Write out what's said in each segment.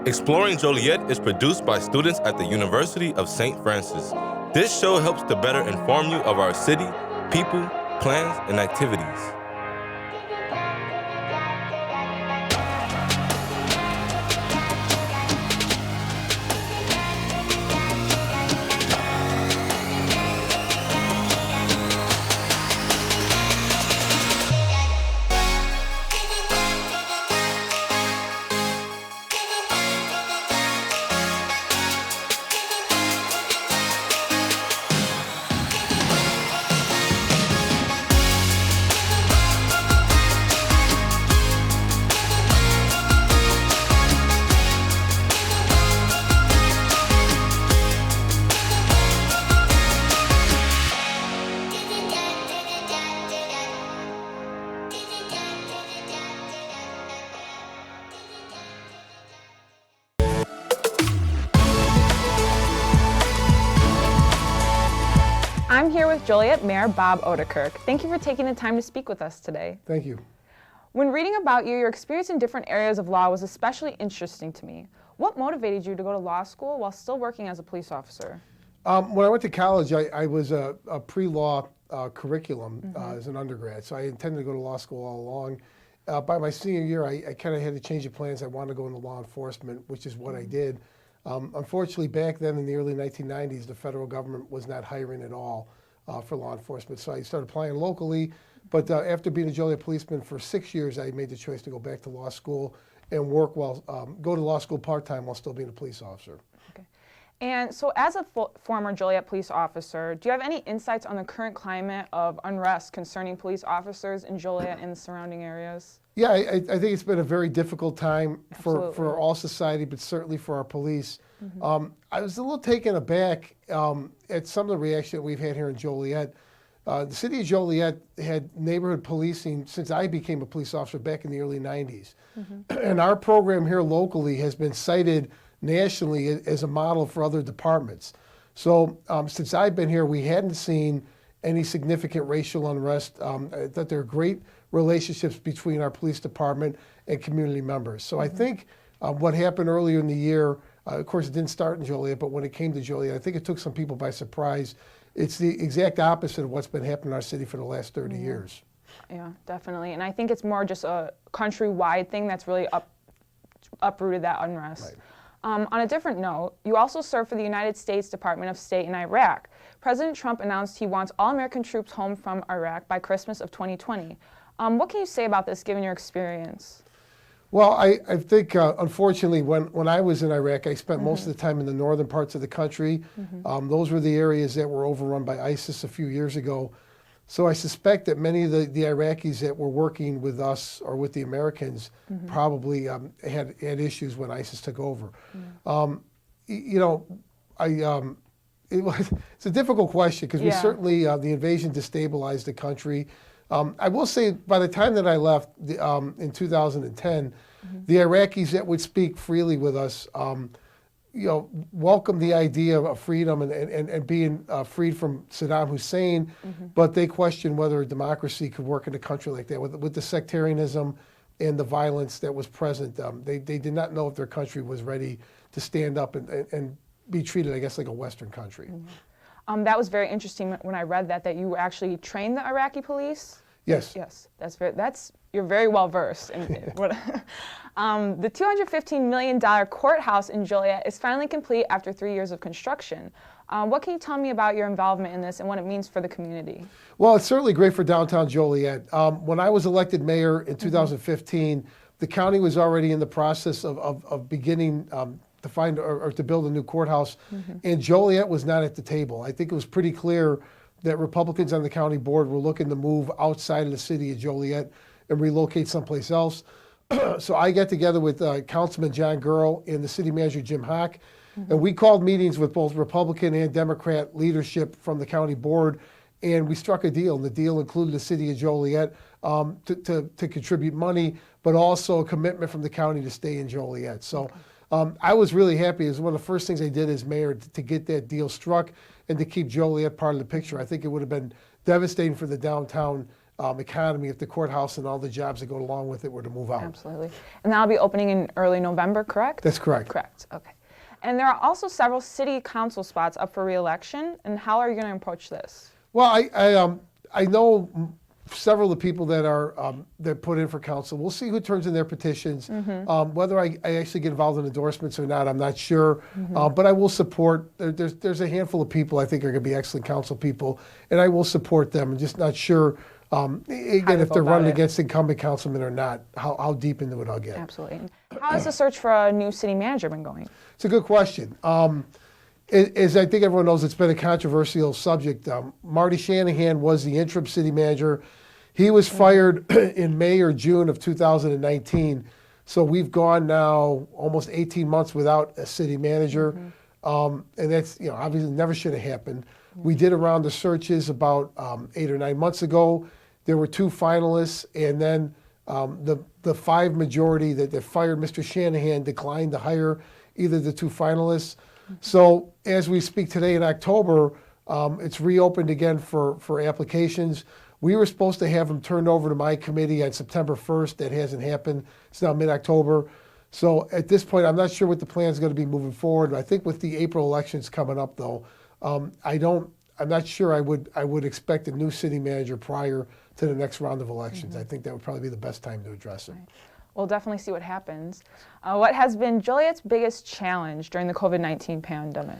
Exploring Joliet is produced by students at the University of St. Francis. This show helps to better inform you of our city, people, plans, and activities. I'm here with Joliet Mayor Bob Odenkirk. Thank you for taking the time to speak with us today. Thank you. When reading about you, your experience in different areas of law was especially interesting to me. What motivated you to go to law school while still working as a police officer? When I went to college, I was a pre-law curriculum as an undergrad, so I intended to go to law school all along. By my senior year, I kind of had to change of plans. I wanted to go into law enforcement, which is what I did. Unfortunately, back then in the early 1990s, the federal government was not hiring at all for law enforcement. So I started applying locally, but after being a Joliet policeman for 6 years, I made the choice to go back to law school and work go to law school part-time while still being a police officer. Okay. And so as a former Joliet police officer, do you have any insights on the current climate of unrest concerning police officers in Joliet and the surrounding areas? Yeah, I think it's been a very difficult time for all society, but certainly for our police. I was a little taken aback at some of the reaction that we've had here in Joliet. The city of Joliet had neighborhood policing since I became a police officer back in the early 90s. And our program here locally has been cited nationally as a model for other departments. So since I've been here, we hadn't seen any significant racial unrest. That there are great relationships between our police department and community members. So I think what happened earlier in the year, of course it didn't start in Joliet, but when it came to Joliet, I think it took some people by surprise. It's the exact opposite of what's been happening in our city for the last 30 years. Yeah, definitely. And I think it's more just a countrywide thing that's really uprooted that unrest. Right. On a different note, you also serve for the United States Department of State in Iraq. President Trump announced he wants all American troops home from Iraq by Christmas of 2020. What can you say about this, given your experience? Well, I think, unfortunately, when I was in Iraq, I spent most of the time in the northern parts of the country. Those were the areas that were overrun by ISIS a few years ago. So I suspect that many of the Iraqis that were working with us or with the Americans probably had issues when ISIS took over. It's a difficult question because we certainly, the invasion destabilized the country. I will say by the time that I left in 2010, the Iraqis that would speak freely with us, welcomed the idea of freedom and being freed from Saddam Hussein, but they questioned whether a democracy could work in a country like that with the sectarianism and the violence that was present. They did not know if their country was ready to stand up and be treated, I guess, like a Western country. That was very interesting when I read that you actually trained the Iraqi police. Yes. Yes, you're very well versed in what. The $215 million courthouse in Joliet is finally complete after 3 years of construction. What can you tell me about your involvement in this and what it means for the community? Well, it's certainly great for downtown Joliet. When I was elected mayor in 2015, the county was already in the process of beginning to find or to build a new courthouse, and Joliet was not at the table. I think it was pretty clear that Republicans on the county board were looking to move outside of the city of Joliet and relocate someplace else. So I got together with Councilman John Gurl and the city manager Jim Hock, and we called meetings with both Republican and Democrat leadership from the county board, and we struck a deal. And the deal included the city of Joliet to contribute money, but also a commitment from the county to stay in Joliet. So I was really happy. It was one of the first things I did as mayor to get that deal struck and to keep Joliet part of the picture. I think it would have been devastating for the downtown economy if the courthouse and all the jobs that go along with it were to move out. Absolutely. And that'll be opening in early November, correct? That's correct. Correct. Okay. And there are also several city council spots up for re-election. And how are you going to approach this? Well, I know several of the people that are that put in for council. We'll see who turns in their petitions. Whether I actually get involved in endorsements or not, I'm not sure. But I will support. There's a handful of people I think are going to be excellent council people, and I will support them. I'm just not sure. Again, if they're running against incumbent councilmen or not, how deep into it I'll get. Absolutely. How has the search for a new city manager been going? It's a good question. As I think everyone knows, it's been a controversial subject. Marty Shanahan was the interim city manager. He was fired in May or June of 2019. So we've gone now almost 18 months without a city manager. And that's, obviously never should have happened. We did a round of searches about 8 or 9 months ago. There were 2 finalists, and then the 5 majority that fired Mr. Shanahan declined to hire either the 2 finalists. So as we speak today in October, it's reopened again for applications. We were supposed to have them turned over to my committee on September 1st. That hasn't happened. It's now mid-October. So at this point, I'm not sure what the plan is going to be moving forward. I think with the April elections coming up, though, I'm not sure I would expect a new city manager prior to the next round of elections. I think that would probably be the best time to address it. Right. We'll definitely see what happens. What has been Joliet's biggest challenge during the COVID-19 pandemic?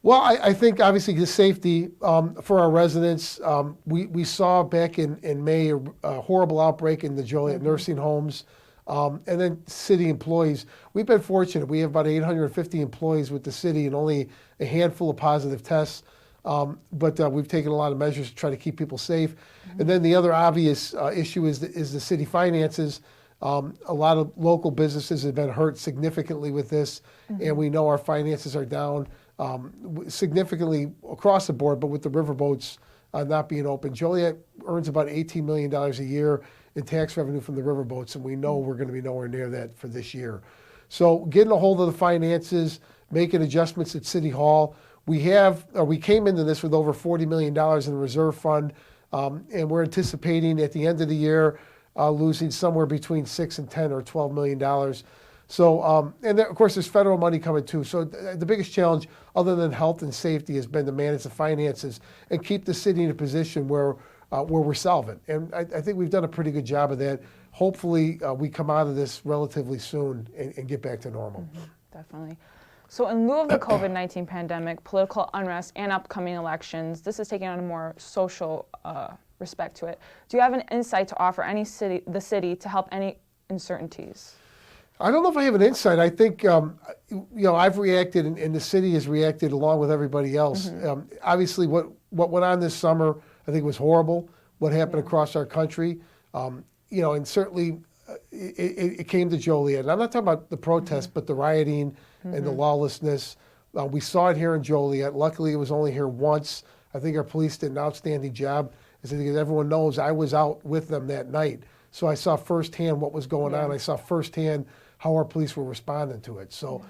Well, I think obviously the safety for our residents. We saw back in May a horrible outbreak in the Joliet nursing homes. And then city employees. We've been fortunate. We have about 850 employees with the city and only a handful of positive tests. But we've taken a lot of measures to try to keep people safe. And then the other obvious issue is the city finances. A lot of local businesses have been hurt significantly with this, and we know our finances are down significantly across the board, but with the riverboats not being open. Joliet earns about $18 million a year in tax revenue from the riverboats, and we know we're going to be nowhere near that for this year. So getting a hold of the finances, making adjustments at City Hall. We came into this with over $40 million in the reserve fund, and we're anticipating at the end of the year losing somewhere between $6 and $10 or $12 million. So, and of course, there's federal money coming too. So the biggest challenge, other than health and safety, has been to manage the finances and keep the city in a position where we're solvent. And I think we've done a pretty good job of that. Hopefully, we come out of this relatively soon and get back to normal. Definitely. So in lieu of the COVID-19 pandemic, political unrest, and upcoming elections, this is taking on a more social respect to it. Do you have an insight to offer the city to help any uncertainties? I don't know if I have an insight. I think, I've reacted and the city has reacted along with everybody else. Obviously, what went on this summer, I think was horrible, what happened across our country. And certainly it came to Joliet. And I'm not talking about the protests, but the rioting and the lawlessness. We saw it here in Joliet. Luckily, it was only here once. I think our police did an outstanding job. As everyone knows, I was out with them that night. So I saw firsthand what was going on. I saw firsthand how our police were responding to it. So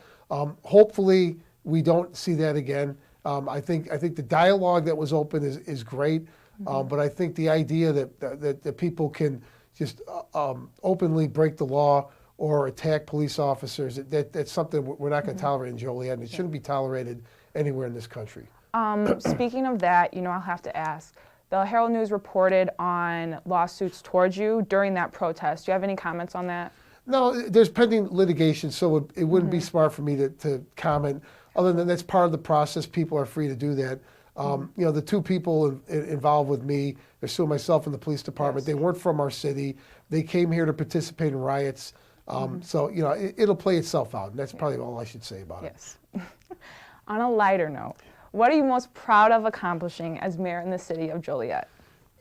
hopefully we don't see that again. I think the dialogue that was open is great. But I think the idea that people can just openly break the law or attack police officers, that's something we're not going to tolerate in Joliet, and it shouldn't be tolerated anywhere in this country. Speaking of that, I'll have to ask. The Herald News reported on lawsuits towards you during that protest. Do you have any comments on that? No, there's pending litigation, so it wouldn't be smart for me to comment. Other than that's part of the process. People are free to do that. The 2 people involved with me, they're suing myself and the police department. They weren't from our city. They came here to participate in riots. So, it'll play itself out. And that's probably all I should say about it. Yes. On a lighter note, what are you most proud of accomplishing as mayor in the city of Joliet?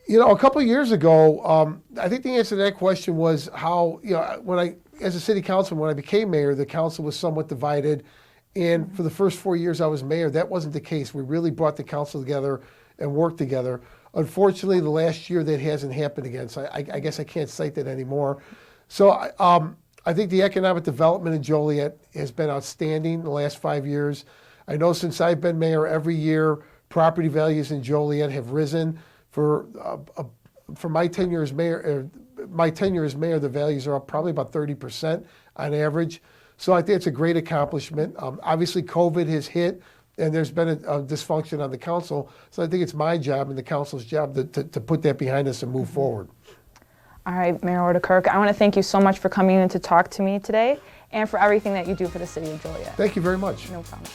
A couple of years ago, I think the answer to that question was how, as a city councilman, when I became mayor, the council was somewhat divided. And for the first 4 years I was mayor, that wasn't the case. We really brought the council together and worked together. Unfortunately, the last year that hasn't happened again, so I guess I can't cite that anymore. So I think the economic development in Joliet has been outstanding the last 5 years. I know since I've been mayor, every year property values in Joliet have risen for for my tenure as mayor, the values are up probably about 30% on average. So I think it's a great accomplishment. Obviously, COVID has hit, and there's been a dysfunction on the council. So I think it's my job and the council's job to put that behind us and move forward. All right, Mayor Ordekirk, I want to thank you so much for coming in to talk to me today and for everything that you do for the city of Joliet. Thank you very much. No problem.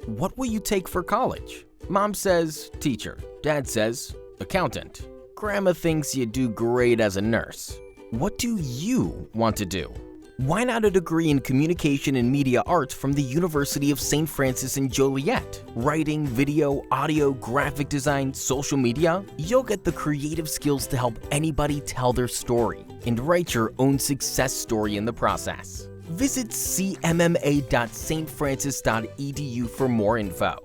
What will you take for college? Mom says teacher, Dad says accountant. Grandma thinks you do great as a nurse. What do you want to do? Why not a degree in communication and media arts from the University of St. Francis in Joliet? Writing, video, audio, graphic design, social media? You'll get the creative skills to help anybody tell their story and write your own success story in the process. Visit cmma.stfrancis.edu for more info.